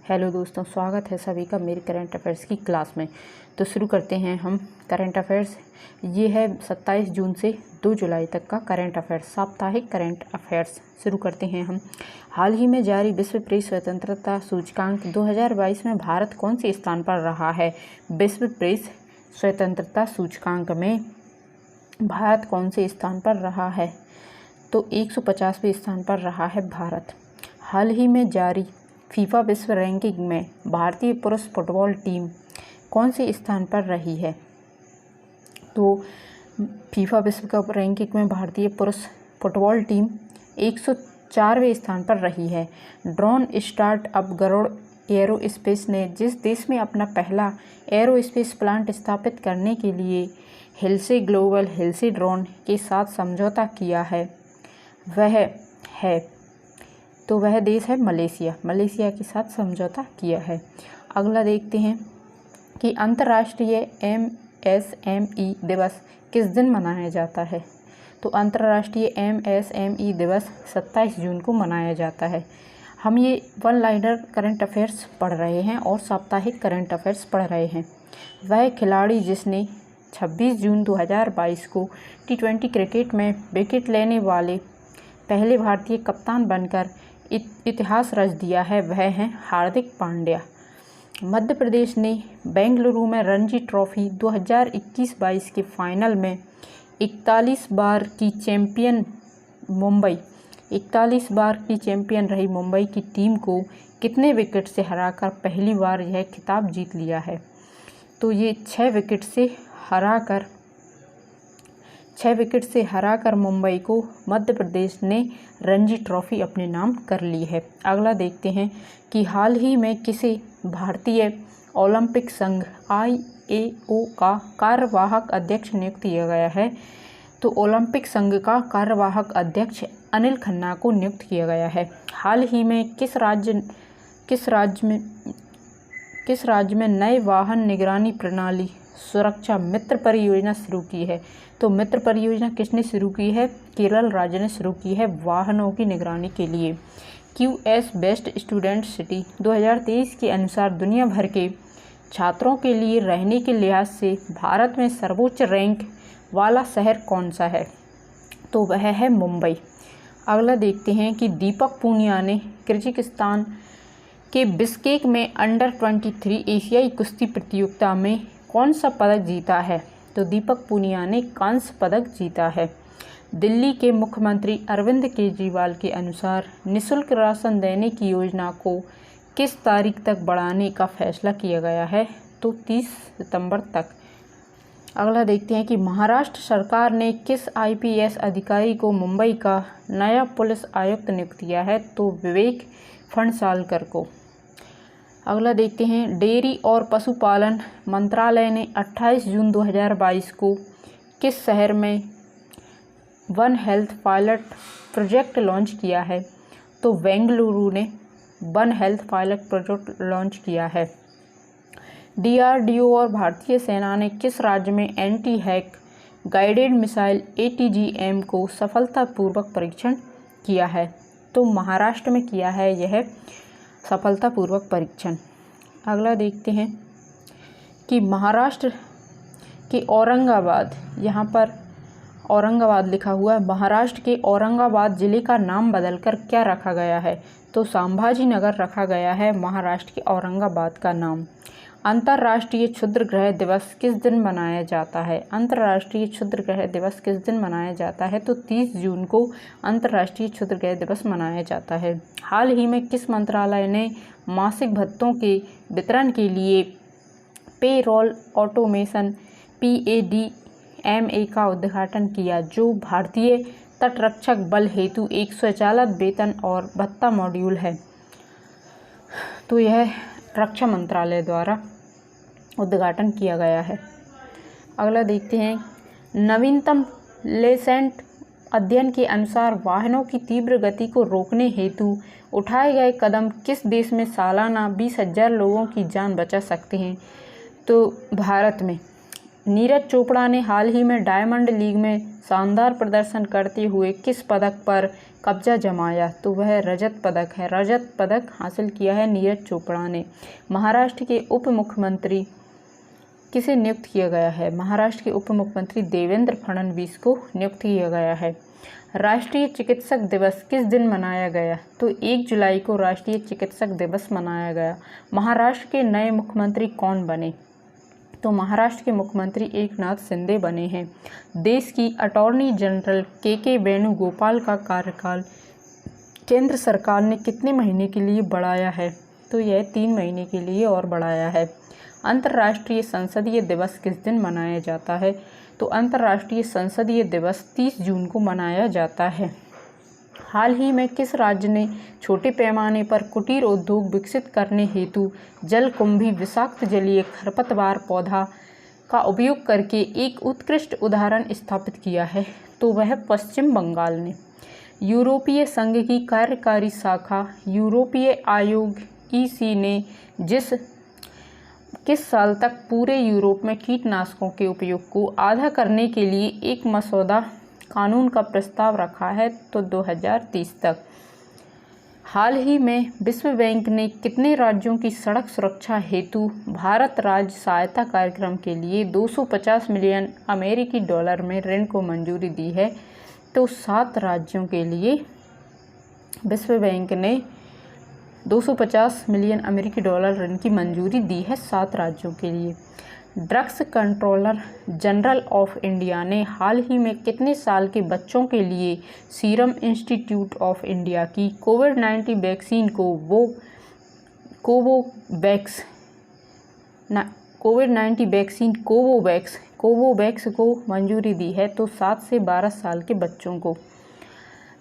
Hello दोस्तों, स्वागत है सभी का मेरे करंट अफेयर्स की क्लास में। तो शुरू करते हैं हम करंट अफेयर्स। ये है 27 जून से 2 जुलाई तक का करंट अफेयर्स, साप्ताहिक करंट अफेयर्स। शुरू करते हैं हम। हाल ही में जारी विश्व प्रेस स्वतंत्रता सूचकांक 2022 में भारत कौन से स्थान पर रहा है? विश्व प्रेस स्वतंत्रता सूचकांक में भारत कौन से स्थान पर रहा है? तो 150वें स्थान पर रहा है भारत। हाल ही में जारी फीफा विश्व रैंकिंग में भारतीय पुरुष फुटबॉल टीम कौन से स्थान पर रही है? तो फीफा विश्व कप रैंकिंग में भारतीय पुरुष फुटबॉल टीम 104वें स्थान पर रही है। ड्रोन स्टार्टअप गरुड़ एरोस्पेस ने जिस देश में अपना पहला एरोस्पेस प्लांट स्थापित करने के लिए हिल्से ग्लोबल हिल्से ड्रोन के साथ समझौता किया है, वह देश है मलेशिया के साथ समझौता किया है। अगला देखते हैं कि अंतर्राष्ट्रीय MSME दिवस किस दिन मनाया जाता है? तो अंतर्राष्ट्रीय MSME दिवस 27 जून को मनाया जाता है। हम ये वन लाइनर करंट अफेयर्स पढ़ रहे हैं और साप्ताहिक करंट अफेयर्स पढ़ रहे हैं। वह खिलाड़ी जिसने 26 जून 2022 को T20 क्रिकेट में विकेट लेने वाले पहले भारतीय कप्तान बनकर इतिहास रच दिया है, वह हैं हार्दिक पांड्या। मध्य प्रदेश ने बेंगलुरु में रणजी ट्रॉफी 2021-22 के फाइनल में 41 बार की चैंपियन रही मुंबई की टीम को कितने विकेट से हराकर पहली बार यह खिताब जीत लिया है? तो ये 6 विकेट से हराकर मुंबई को मध्य प्रदेश ने रणजी ट्रॉफी अपने नाम कर ली है। अगला देखते हैं कि हाल ही में किसे भारतीय ओलंपिक संघ IAO का कार्यवाहक अध्यक्ष नियुक्त किया गया है? तो ओलंपिक संघ का कार्यवाहक अध्यक्ष अनिल खन्ना को नियुक्त किया गया है। हाल ही में किस राज्य में नए वाहन निगरानी प्रणाली सुरक्षा मित्र परियोजना शुरू की है? तो मित्र परियोजना किसने शुरू की है? केरल राज्य ने शुरू की है वाहनों की निगरानी के लिए। QS बेस्ट स्टूडेंट सिटी 2023 के अनुसार दुनिया भर के छात्रों के लिए रहने के लिहाज से भारत में सर्वोच्च रैंक वाला शहर कौन सा है? तो वह है मुंबई। अगला देखते हैं कि दीपक पूनिया ने किर्गिस्तान के बिश्केक में अंडर 23 एशियाई कुश्ती प्रतियोगिता में कौन सा पदक जीता है? तो दीपक पूनिया ने कांस्य पदक जीता है। दिल्ली के मुख्यमंत्री अरविंद केजरीवाल के अनुसार निःशुल्क राशन देने की योजना को किस तारीख तक बढ़ाने का फैसला किया गया है? तो 30 सितंबर तक। अगला देखते हैं कि महाराष्ट्र सरकार ने किस IPS अधिकारी को मुंबई का नया पुलिस आयुक्त नियुक्त किया है? तो विवेक फणसालकर को। अगला देखते हैं डेयरी और पशुपालन मंत्रालय ने 28 जून 2022 को किस शहर में one health pilot project launch किया है? तो बेंगलुरु ने one health pilot project launch किया है। DRDO और भारतीय सेना ने किस राज्य में anti hack guided missile ATGM को सफलतापूर्वक परीक्षण किया है? तो महाराष्ट्र में किया है यह सफलतापूर्वक परीक्षण। अगला देखते हैं कि महाराष्ट्र के औरंगाबाद, यहाँ पर औरंगाबाद लिखा हुआ है, महाराष्ट्र के औरंगाबाद जिले का नाम बदलकर क्या रखा गया है? तो संभाजी नगर रखा गया है महाराष्ट्र के औरंगाबाद का नाम। अंतर्राष्ट्रीय क्षुद्र ग्रह दिवस किस दिन मनाया जाता है? अंतर्राष्ट्रीय क्षुद्र ग्रह दिवस किस दिन मनाया जाता है? तो 30 जून को अंतर्राष्ट्रीय क्षुद्र ग्रह दिवस मनाया जाता है। हाल ही में किस मंत्रालय ने मासिक भत्तों के वितरण के लिए पेरोल ऑटोमेशन PADMA का उद्घाटन किया, जो भारतीय तटरक्षक बल हेतु एक स्वचालित वेतन और भत्ता मॉड्यूल है? तो यह रक्षा मंत्रालय द्वारा उद्घाटन किया गया है। अगला देखते हैं नवीनतम लेसेंट अध्ययन के अनुसार वाहनों की तीव्र गति को रोकने हेतु उठाए गए कदम किस देश में सालाना 20,000 लोगों की जान बचा सकते हैं? तो भारत में नीरज चोपड़ा ने हाल ही में डायमंड लीग में शानदार प्रदर्शन करते हुए किस पदक पर कब्जा जमाया? तो वह रजत पदक है। रजत पदक हासिल किया है नीरज चोपड़ा ने। महाराष्ट्र के उप मुख्यमंत्री किसे नियुक्त किया गया है? महाराष्ट्र के उप मुख्यमंत्री देवेंद्र फडणवीस को नियुक्त किया गया है। राष्ट्रीय चिकित्सक दिवस किस दिन मनाया गया? तो 1 जुलाई को राष्ट्रीय चिकित्सक दिवस मनाया गया। महाराष्ट्र के नए मुख्यमंत्री कौन बने? तो महाराष्ट्र के मुख्यमंत्री एकनाथ शिंदे बने हैं। देश की अटॉर्नी जनरल के वेणुगोपाल का कार्यकाल केंद्र सरकार ने कितने महीने के लिए बढ़ाया है? तो यह 3 महीने के लिए और बढ़ाया है। अंतर्राष्ट्रीय संसदीय दिवस किस दिन मनाया जाता है? तो अंतर्राष्ट्रीय संसदीय दिवस 30 जून को मनाया जाता है। हाल ही में किस राज्य ने छोटे पैमाने पर कुटीर उद्योग विकसित करने हेतु जलकुंभी विषाक्त जलीय खरपतवार पौधा का उपयोग करके एक उत्कृष्ट उदाहरण स्थापित किया है? तो वह पश्चिम बंगाल ने। यूरोपीय संघ की कार्यकारी शाखा यूरोपीय आयोग EC ने किस साल तक पूरे यूरोप में कीटनाशकों के उपयोग को आधा करने के लिए एक मसौदा कानून का प्रस्ताव रखा है? तो 2030 तक। हाल ही में विश्व बैंक ने कितने राज्यों की सड़क सुरक्षा हेतु भारत राज्य सहायता कार्यक्रम के लिए 250 मिलियन अमेरिकी डॉलर में ऋण को मंजूरी दी है? तो 7 राज्यों के लिए विश्व बैंक ने 250 मिलियन अमेरिकी डॉलर ऋण की मंजूरी दी है 7 राज्यों के लिए। Drugs controller general of India ने हाल ही में कितने साल के बच्चों के लिए सीरम इंस्टीट्यूट ऑफ इंडिया की कोविड-19 वैक्सीन को कोवोवैक्स को मंजूरी दी है? तो 7 से 12 साल के बच्चों को।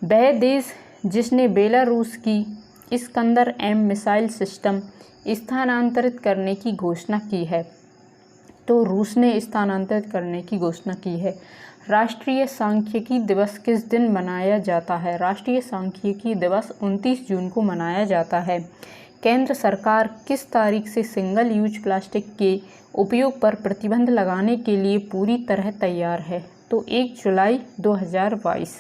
वह देश जिसने बेलारूस की इस्कंदर-M मिसाइल सिस्टम स्थानांतरित करने की घोषणा की है? तो रूस ने स्थानांतरित करने की घोषणा की है। राष्ट्रीय सांख्यिकी दिवस किस दिन मनाया जाता है? राष्ट्रीय सांख्यिकी दिवस 29 जून को मनाया जाता है। केंद्र सरकार किस तारीख से सिंगल यूज प्लास्टिक के उपयोग पर प्रतिबंध लगाने के लिए पूरी तरह तैयार है? तो 1 जुलाई 2022।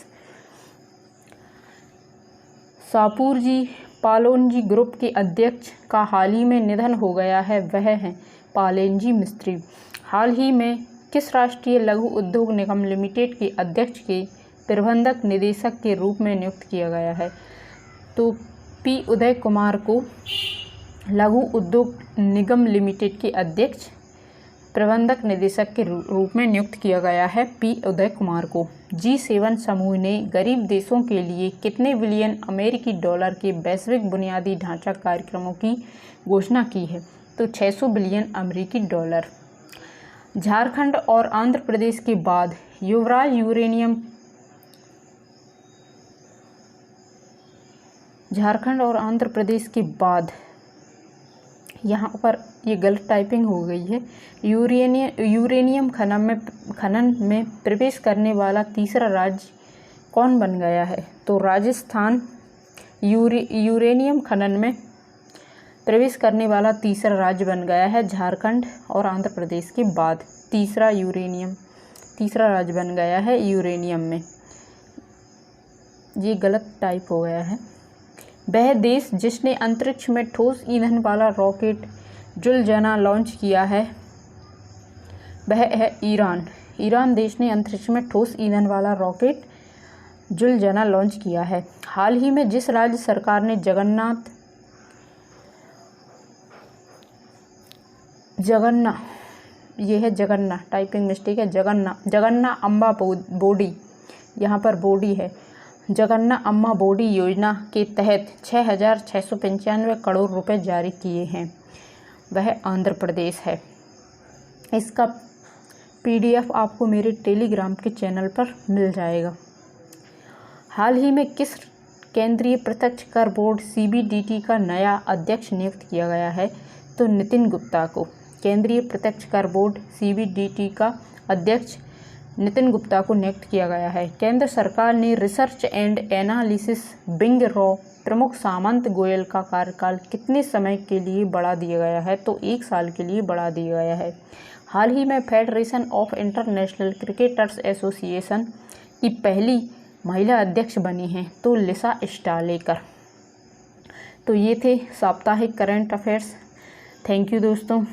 शापूरजी पालोनजी ग्रुप के अध्यक्ष का हाल ही में निधन हो गया है, वह हैं पालेनजी मिस्त्री। हाल ही में किस राष्ट्रीय लघु उद्योग निगम लिमिटेड के अध्यक्ष के प्रबंधक निदेशक के रूप में नियुक्त किया गया है? तो P उदय कुमार को लघु उद्योग निगम लिमिटेड के अध्यक्ष प्रबंधक निदेशक के रूप में नियुक्त किया गया है P उदय कुमार को। G7 समूह ने गरीब देशों के लिए कितने बिलियन अमेरिकी डॉलर के वैश्विक बुनियादी ढांचा कार्यक्रमों की घोषणा की है? तो 600 बिलियन अमेरिकी डॉलर। झारखंड और आंध्र प्रदेश के बाद युवराज यहाँ पर ये गलत टाइपिंग हो गई है। यूरेनियम खनन में प्रवेश करने वाला तीसरा राज्य कौन बन गया है? तो राजस्थान यूरेनियम खनन में प्रवेश करने वाला तीसरा राज्य बन गया है। झारखंड और आंध्र प्रदेश के बाद तीसरा राज्य बन गया है यूरेनियम में। ये गलत टाइप हो गया है। वह देश जिसने अंतरिक्ष में ठोस ईंधन वाला रॉकेट जुलजना लॉन्च किया है, वह है ईरान। ईरान देश ने अंतरिक्ष में ठोस ईंधन वाला रॉकेट जुलजना लॉन्च किया है। हाल ही में जिस राज्य सरकार ने जगन्ना अम्बा बोडी, यहाँ पर बोडी है। जगन्ना अम्मा बोडी योजना के तहत 6,695 करोड़ रुपए जारी किए हैं, वह आंध्र प्रदेश है। इसका PDF आपको मेरे टेलीग्राम के चैनल पर मिल जाएगा। हाल ही में किस केंद्रीय प्रत्यक्ष कर बोर्ड CBDT का नया अध्यक्ष नियुक्त किया गया है? तो नितिन गुप्ता को। केंद्रीय प्रत्यक्ष कर बोर्ड CBDT का अध्यक्ष नितिन गुप्ता को नियुक्त किया गया है। केंद्र सरकार ने research and analysis wing raw प्रमुख सामंत गोयल का कार्यकाल कितने समय के लिए बढ़ा दिया गया है? तो 1 साल के लिए बढ़ा दिया गया है। हाल ही में federation of international cricketers association की पहली महिला अध्यक्ष बनी हैं, तो लिसा स्टालेकर। तो ये थे साप्ताहिक करंट अफेयर्स। थैंक यू दोस्तों।